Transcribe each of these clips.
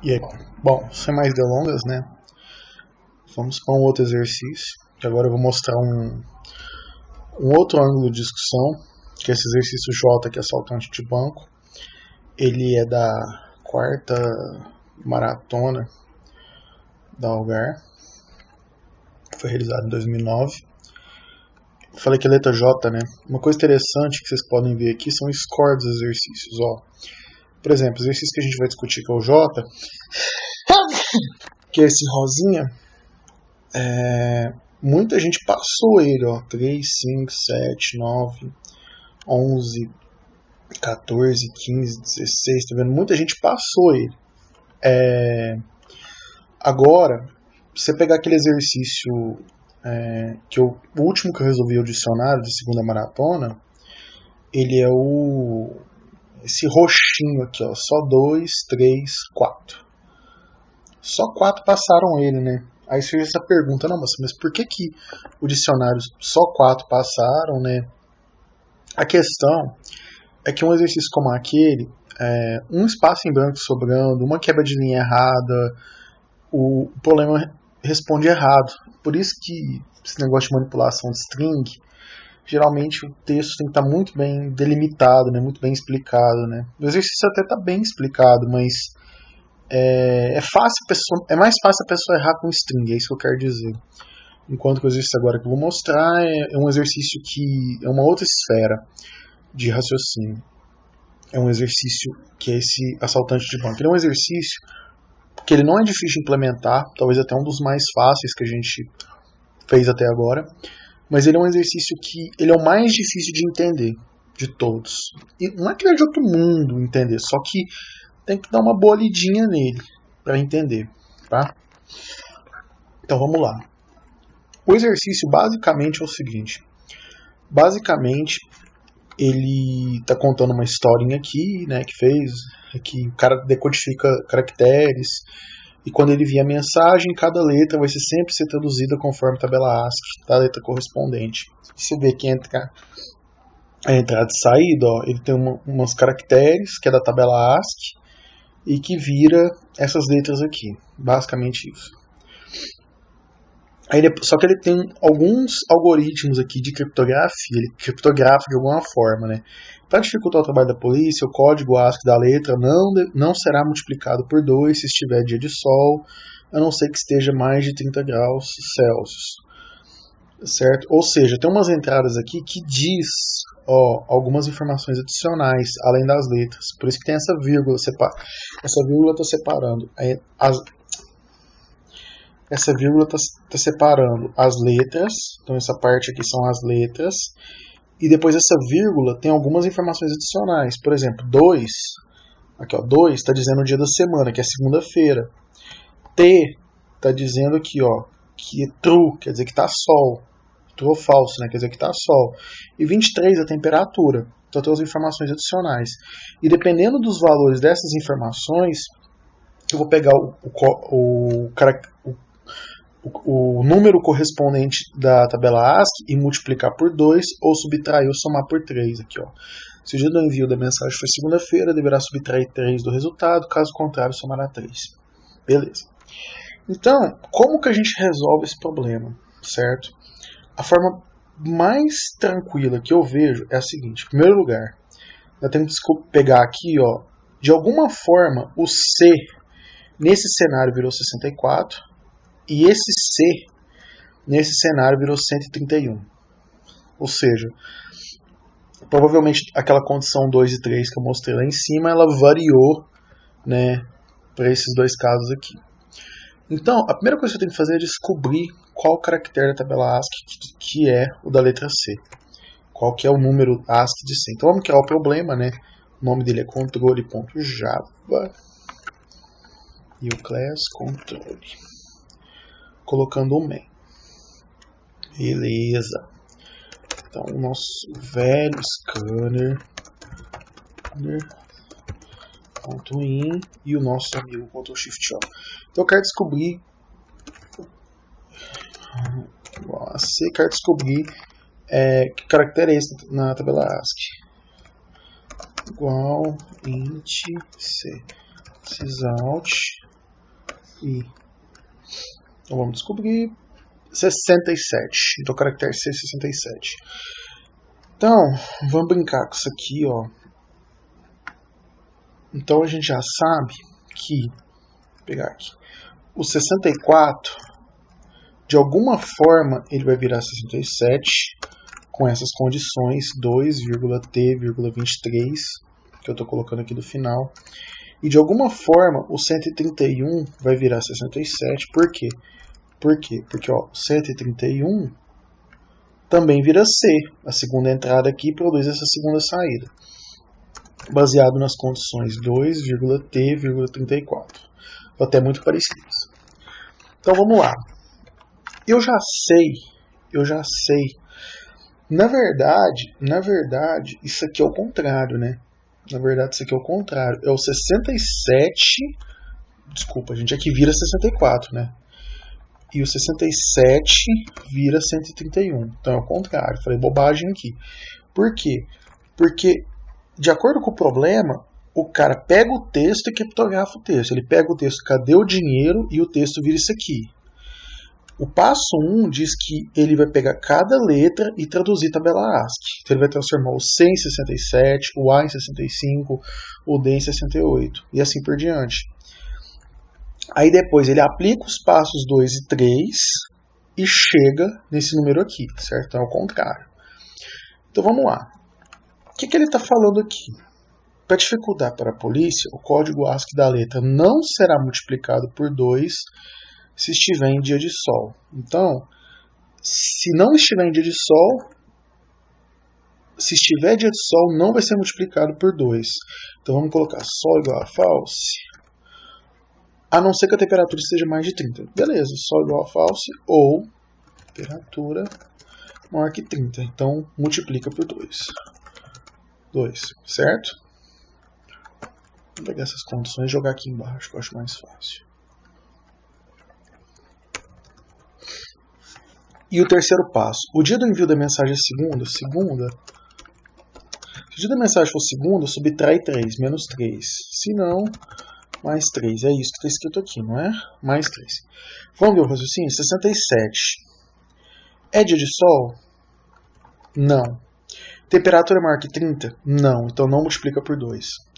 E aí, bom, sem mais delongas, né? Vamos para um outro exercício. Que agora eu vou mostrar um outro ângulo de discussão, que é esse exercício J, que é assaltante de banco. Ele é da quarta maratona da Algar. Foi realizado em 2009. Eu falei que é letra J, né? Uma coisa interessante que vocês podem ver aqui são os scores dos exercícios. Ó. Por exemplo, o exercício que a gente vai discutir, que é o J, que é esse rosinha, muita gente passou ele, ó, 3, 5, 7, 9, 11, 14, 15, 16, tá vendo? Muita gente passou ele. Agora, se você pegar aquele exercício o último que eu resolvi o dicionário de segunda maratona, ele é esse roxinho aqui, ó, só 2, 3, 4. Só 4 passaram ele, né? Aí surge essa pergunta, não, mas por que o dicionário só 4 passaram, né? A questão é que um exercício como aquele, um espaço em branco sobrando, uma quebra de linha errada, o problema responde errado. Por isso que esse negócio de manipulação de string, geralmente o texto tem que estar muito bem delimitado, né? Muito bem explicado, né? O exercício até está bem explicado, mas é mais fácil a pessoa errar com string, é isso que eu quero dizer. Enquanto que o exercício agora que eu vou mostrar é um exercício que é uma outra esfera de raciocínio. É um exercício que é esse assaltante de banco. Ele é um exercício que ele não é difícil de implementar, talvez até um dos mais fáceis que a gente fez até agora, mas ele é um exercício que ele é o mais difícil de entender de todos. E não é que ele é de outro mundo entender, só que tem que dar uma boa lidinha nele para entender, tá? Então vamos lá. O exercício basicamente é o seguinte. Basicamente ele está contando uma historinha aqui, né, que fez, que o cara decodifica caracteres, e quando ele via a mensagem, cada letra vai sempre ser traduzida conforme a tabela ASCII da letra correspondente. Você vê que entra a entrada e saída, ó, ele tem umas caracteres, que é da tabela ASCII, e que vira essas letras aqui. Basicamente isso. Só que ele tem alguns algoritmos aqui de criptografia, ele criptografa de alguma forma, né? Para dificultar o trabalho da polícia, o código ASCII da letra não será multiplicado por 2 se estiver dia de sol, a não ser que esteja mais de 30 graus Celsius. Certo? Ou seja, tem umas entradas aqui que diz algumas informações adicionais, além das letras. Por isso que tem essa vírgula. Essa vírgula está separando essa vírgula está separando as letras, então essa parte aqui são as letras, e depois essa vírgula tem algumas informações adicionais. Por exemplo, 2, aqui ó, 2 está dizendo o dia da semana, que é segunda-feira. T está dizendo aqui ó, que é true, quer dizer que está sol. True ou falso, né, quer dizer que está sol. E 23 é a temperatura, então tem as informações adicionais. E dependendo dos valores dessas informações, eu vou pegar o número correspondente da tabela ASCII e multiplicar por 2 ou subtrair ou somar por 3 aqui, ó. Se o dia do envio da mensagem foi segunda-feira, deverá subtrair 3 do resultado, caso contrário, somará 3. Beleza. Então, como que a gente resolve esse problema, certo? A forma mais tranquila que eu vejo é a seguinte. Em primeiro lugar, eu tenho que pegar aqui, ó, de alguma forma, o C nesse cenário virou 64, e esse C, nesse cenário, virou 131. Ou seja, provavelmente aquela condição 2 e 3 que eu mostrei lá em cima, ela variou, né, para esses dois casos aqui. Então, a primeira coisa que eu tenho que fazer é descobrir qual caractere da tabela ASCII que é o da letra C. Qual que é o número ASCII de C. Então vamos criar o problema, né? O nome dele é controle.java e o class controle. Colocando o main. Beleza. Então, o nosso velho scanner .in e o nosso amigo Ctrl+Shift-O. Então, eu quero descobrir que caractere é esse na tabela ASCII. Igual int c sysout Então vamos descobrir 67. Então o caractere C é 67. Então, vamos brincar com isso aqui, ó. Então a gente já sabe que, vou pegar aqui, o 64, de alguma forma, ele vai virar 67, com essas condições, 2,t,23, que eu estou colocando aqui do final. E de alguma forma, o 131 vai virar 67, por quê? Porque ó, 131 também vira C. A segunda entrada aqui produz essa segunda saída. Baseado nas condições 2,t,34. Até muito parecidas. Então vamos lá. Eu já sei. Na verdade, isso aqui é o contrário, né? Na verdade, isso aqui é o contrário. É o 67. Desculpa, gente, aqui vira 64, né? E o 67 vira 131. Então é o contrário. Falei bobagem aqui. Por quê? Porque, de acordo com o problema, o cara pega o texto e criptografa o texto. Ele pega o texto, cadê o dinheiro? E o texto vira isso aqui. O passo 1 diz que ele vai pegar cada letra e traduzir tabela ASCII. Então ele vai transformar o C em 67, o A em 65, o D em 68 e assim por diante. Aí depois ele aplica os passos 2 e 3 e chega nesse número aqui, certo? Então é o contrário. Então vamos lá. O que ele está falando aqui? Para dificultar para a polícia, o código ASCII da letra não será multiplicado por 2 se estiver em dia de sol. Então, se não estiver em dia de sol, se estiver dia de sol, não vai ser multiplicado por 2. Então vamos colocar sol igual a false, a não ser que a temperatura esteja mais de 30. Beleza, sol igual a false ou temperatura maior que 30. Então multiplica por 2. 2, certo? Vou pegar essas condições e jogar aqui embaixo, que eu acho mais fácil. E o terceiro passo. O dia do envio da mensagem é segunda. Se o dia da mensagem for segunda, subtrai 3, menos 3. Se não, mais 3. É isso que está escrito aqui, não é? Mais 3. Vamos ver o raciocínio? 67. É dia de sol? Não. Temperatura é maior que 30? Não. Então não multiplica por 2.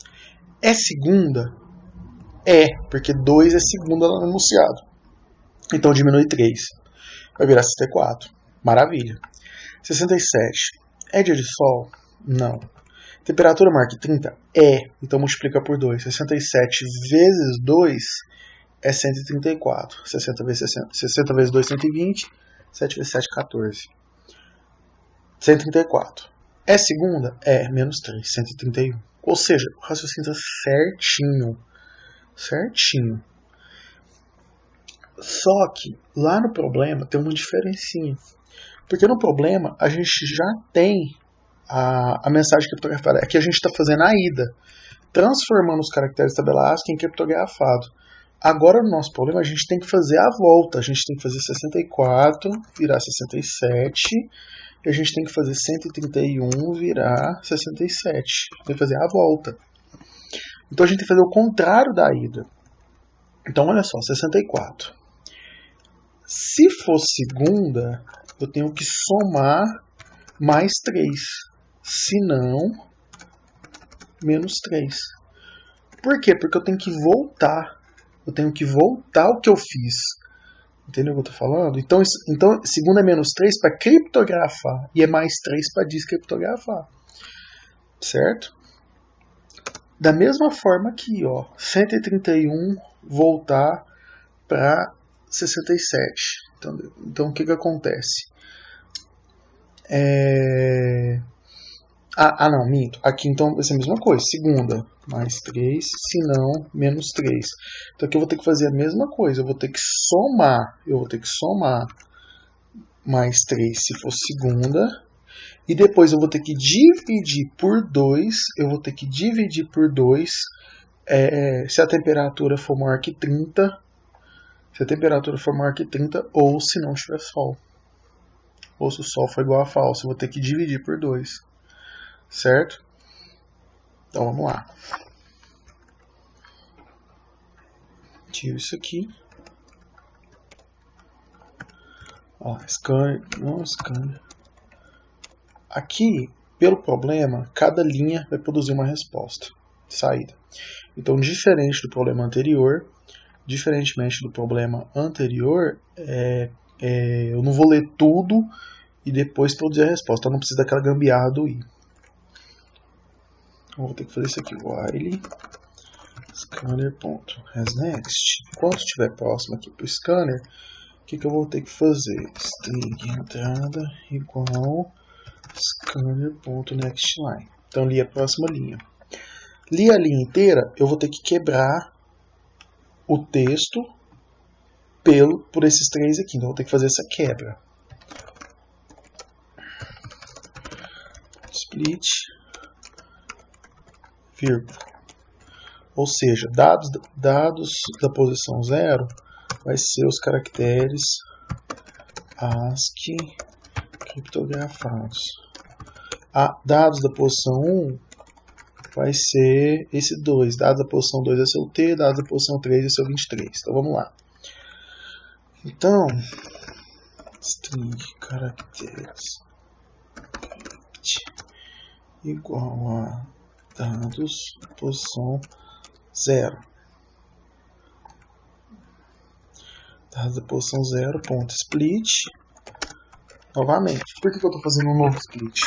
É segunda? É, porque 2 é segunda lá no enunciado. Então diminui 3. Vai virar 64. Maravilha. 67. É dia de sol? Não. Temperatura maior que 30? É. Então multiplica por 2. 67 vezes 2 é 134. 60 vezes 2, 120. 7 vezes 7, 14. 134. É segunda? É. Menos 3. 131. Ou seja, o raciocínio está certinho. Certinho. Só que lá no problema tem uma diferencinha. Porque no problema a gente já tem a mensagem criptografada. Aqui a gente está fazendo a ida, transformando os caracteres da tabela ASCII em criptografado. Agora no nosso problema a gente tem que fazer a volta. A gente tem que fazer 64 virar 67. E a gente tem que fazer 131 virar 67. Tem que fazer a volta. Então a gente tem que fazer o contrário da ida. Então olha só, 64. Se for segunda, eu tenho que somar mais 3. Se não, menos 3. Por quê? Porque eu tenho que voltar. Eu tenho que voltar o que eu fiz. Entendeu o que eu estou falando? Então segunda é menos 3 para criptografar. E é mais 3 para descriptografar. Certo? Da mesma forma aqui, ó, 131 voltar para 67. Então o que acontece? Não, minto. Aqui então vai ser a mesma coisa. Segunda, mais 3, se não, menos 3. Então aqui eu vou ter que fazer a mesma coisa. Eu vou ter que somar mais 3 se for segunda. E depois eu vou ter que dividir por 2. Eu vou ter que dividir por 2 se a temperatura for maior que 30. Se a temperatura for maior que 30 ou se não tiver sol. Ou se o sol for igual a falso. Eu vou ter que dividir por 2. Certo? Então vamos lá. Tiro isso aqui. Ó, scanner, não scanner. Aqui, pelo problema, cada linha vai produzir uma resposta, saída. Então, diferentemente do problema anterior, eu não vou ler tudo e depois produzir a resposta. Eu não preciso daquela gambiarra do i. Então, vou ter que fazer isso aqui, while scanner.hasNext. Quando estiver próximo aqui para o scanner, o que eu vou ter que fazer? String entrada igual scanner.nextLine. Então, li a próxima linha. Li a linha inteira, eu vou ter que quebrar o texto por esses três aqui. Então, eu vou ter que fazer essa quebra. Split, vírgula. Ou seja, dados da posição 0 vai ser os caracteres ASCII criptografados. Dados da posição 1 vai ser esse 2. Dados da posição 2 vai ser o T, dados da posição 3 vai ser o 23. Então vamos lá. Então, string caracteres igual a dados da posição 0. Dados da posição 0, ponto split. Novamente, por que eu estou fazendo um novo split?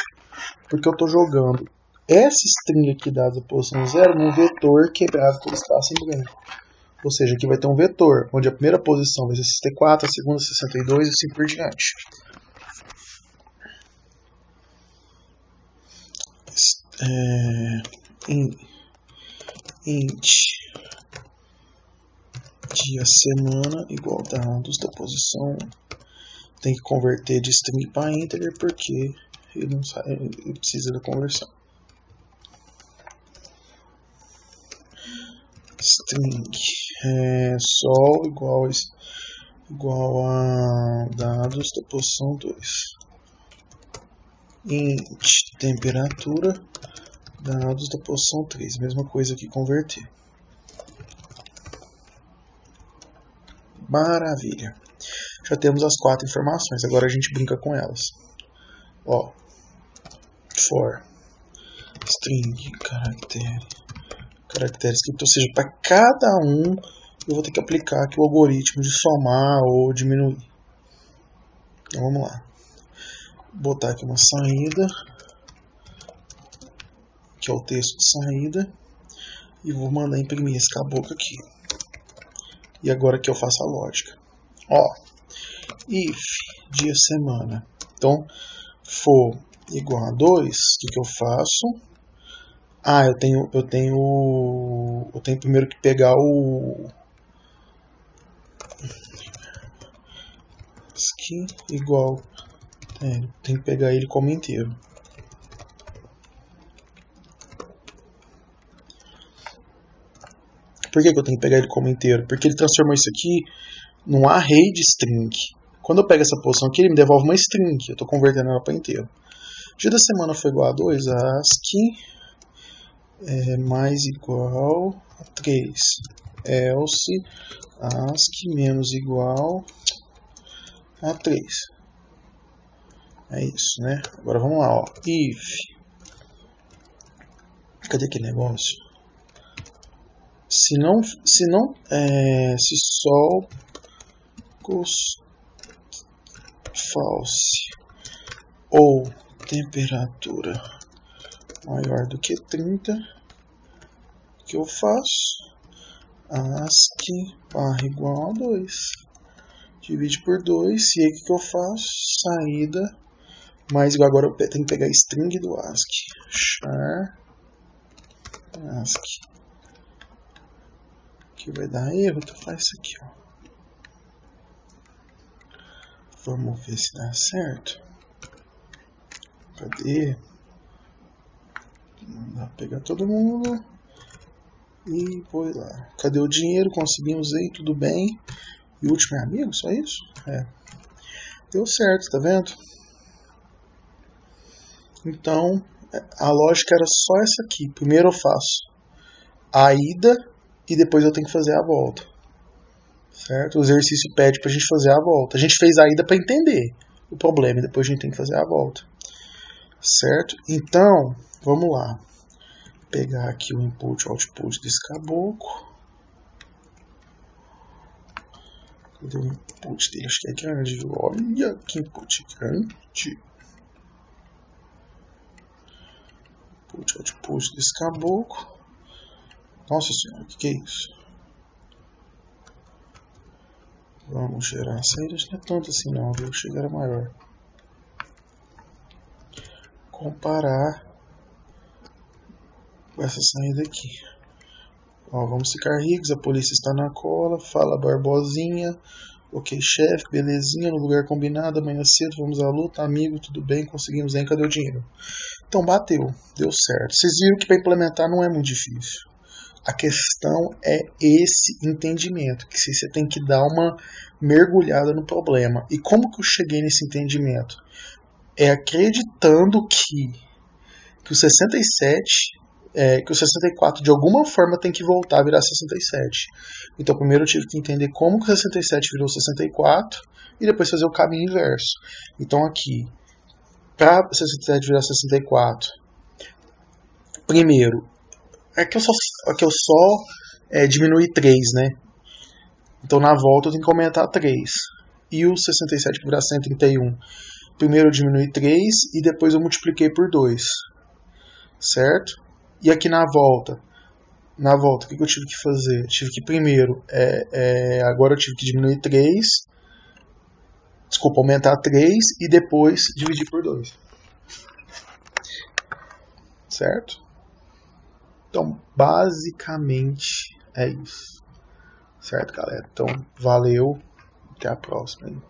Porque eu estou jogando essa string aqui, dados da posição 0, num vetor quebrado por espaço em branco. Ou seja, aqui vai ter um vetor, onde a primeira posição vai ser 64, a segunda 62 e assim por diante. Int dia, semana, igual dados da posição 1. Tem que converter de string para integer, porque ele não sabe, ele precisa da conversão. String sol igual a dados da posição 2. Int temperatura, dados da posição 3. Mesma coisa que converter. Maravilha. Já temos as 4 informações. Agora a gente brinca com elas. Ó, for string caracteres script, ou seja, para cada um eu vou ter que aplicar aqui o algoritmo de somar ou diminuir. Então vamos lá. Vou botar aqui uma saída, que é o texto de saída, e vou mandar imprimir esse caboclo aqui. E agora que eu faço a lógica. Ó, if dia, semana. Então, for igual a 2, o que eu faço? Eu tenho primeiro que pegar o skin igual. Tem que pegar ele como inteiro. Por que eu tenho que pegar ele como inteiro? Porque ele transformou isso aqui num array de string. Quando eu pego essa posição aqui, ele me devolve uma string. Eu estou convertendo ela para inteiro. Dia da semana foi igual a 2, ASCII mais igual a 3. Else ASCII menos igual a 3. É isso, né? Agora vamos lá, ó. If. Cadê aquele negócio? Se sol false ou temperatura maior do que 30, o que eu faço? ASCII barra igual a 2. Divide por 2, e aí o que eu faço? Saída mais igual. Agora eu tenho que pegar a string do ASCII. Char ASCII. Que vai dar erro, então faz isso aqui, ó. Vamos ver se dá certo. Cadê? Vou pegar todo mundo e vou lá. Cadê o dinheiro? Conseguimos aí, tudo bem. E o último é amigo, só isso? Deu certo, tá vendo? Então, a lógica era só essa aqui. Primeiro eu faço a ida e depois eu tenho que fazer a volta. certo? O exercício pede para a gente fazer a volta. A gente fez a ida para entender o problema e depois a gente tem que fazer a volta, certo? Então, vamos lá. Vou pegar aqui o input e o output desse caboclo. Cadê o input dele? Acho que é grande. Olha que input grande. Input, output desse caboclo. Nossa senhora, o que é isso? Vamos gerar a saída. Não é tanto assim não, viu? Achei que era maior. Comparar com essa saída aqui. Ó, vamos ficar ricos, a polícia está na cola. Fala Barbosinha. Ok, chefe, belezinha, no lugar combinado, amanhã cedo, vamos à luta, amigo, tudo bem, conseguimos, hein? Cadê o dinheiro? Então bateu, deu certo. Vocês viram que para implementar não é muito difícil. A questão é esse entendimento, que você tem que dar uma mergulhada no problema. E como que eu cheguei nesse entendimento? É acreditando que o 67, que o 64 de alguma forma tem que voltar a virar 67. Então primeiro eu tive que entender como que o 67 virou 64 e depois fazer o caminho inverso. Então aqui, para 67 virar 64, primeiro, é que eu só diminui 3, né? Então na volta eu tenho que aumentar 3. E o 67 virar 131, primeiro eu diminui 3 e depois eu multipliquei por 2. Certo? E aqui na volta, o que eu tive que fazer? Eu tive que primeiro, agora eu tive que diminuir 3, aumentar 3 e depois dividir por 2. Certo? Então, basicamente é isso. Certo, galera? Então, valeu. Até a próxima. Hein?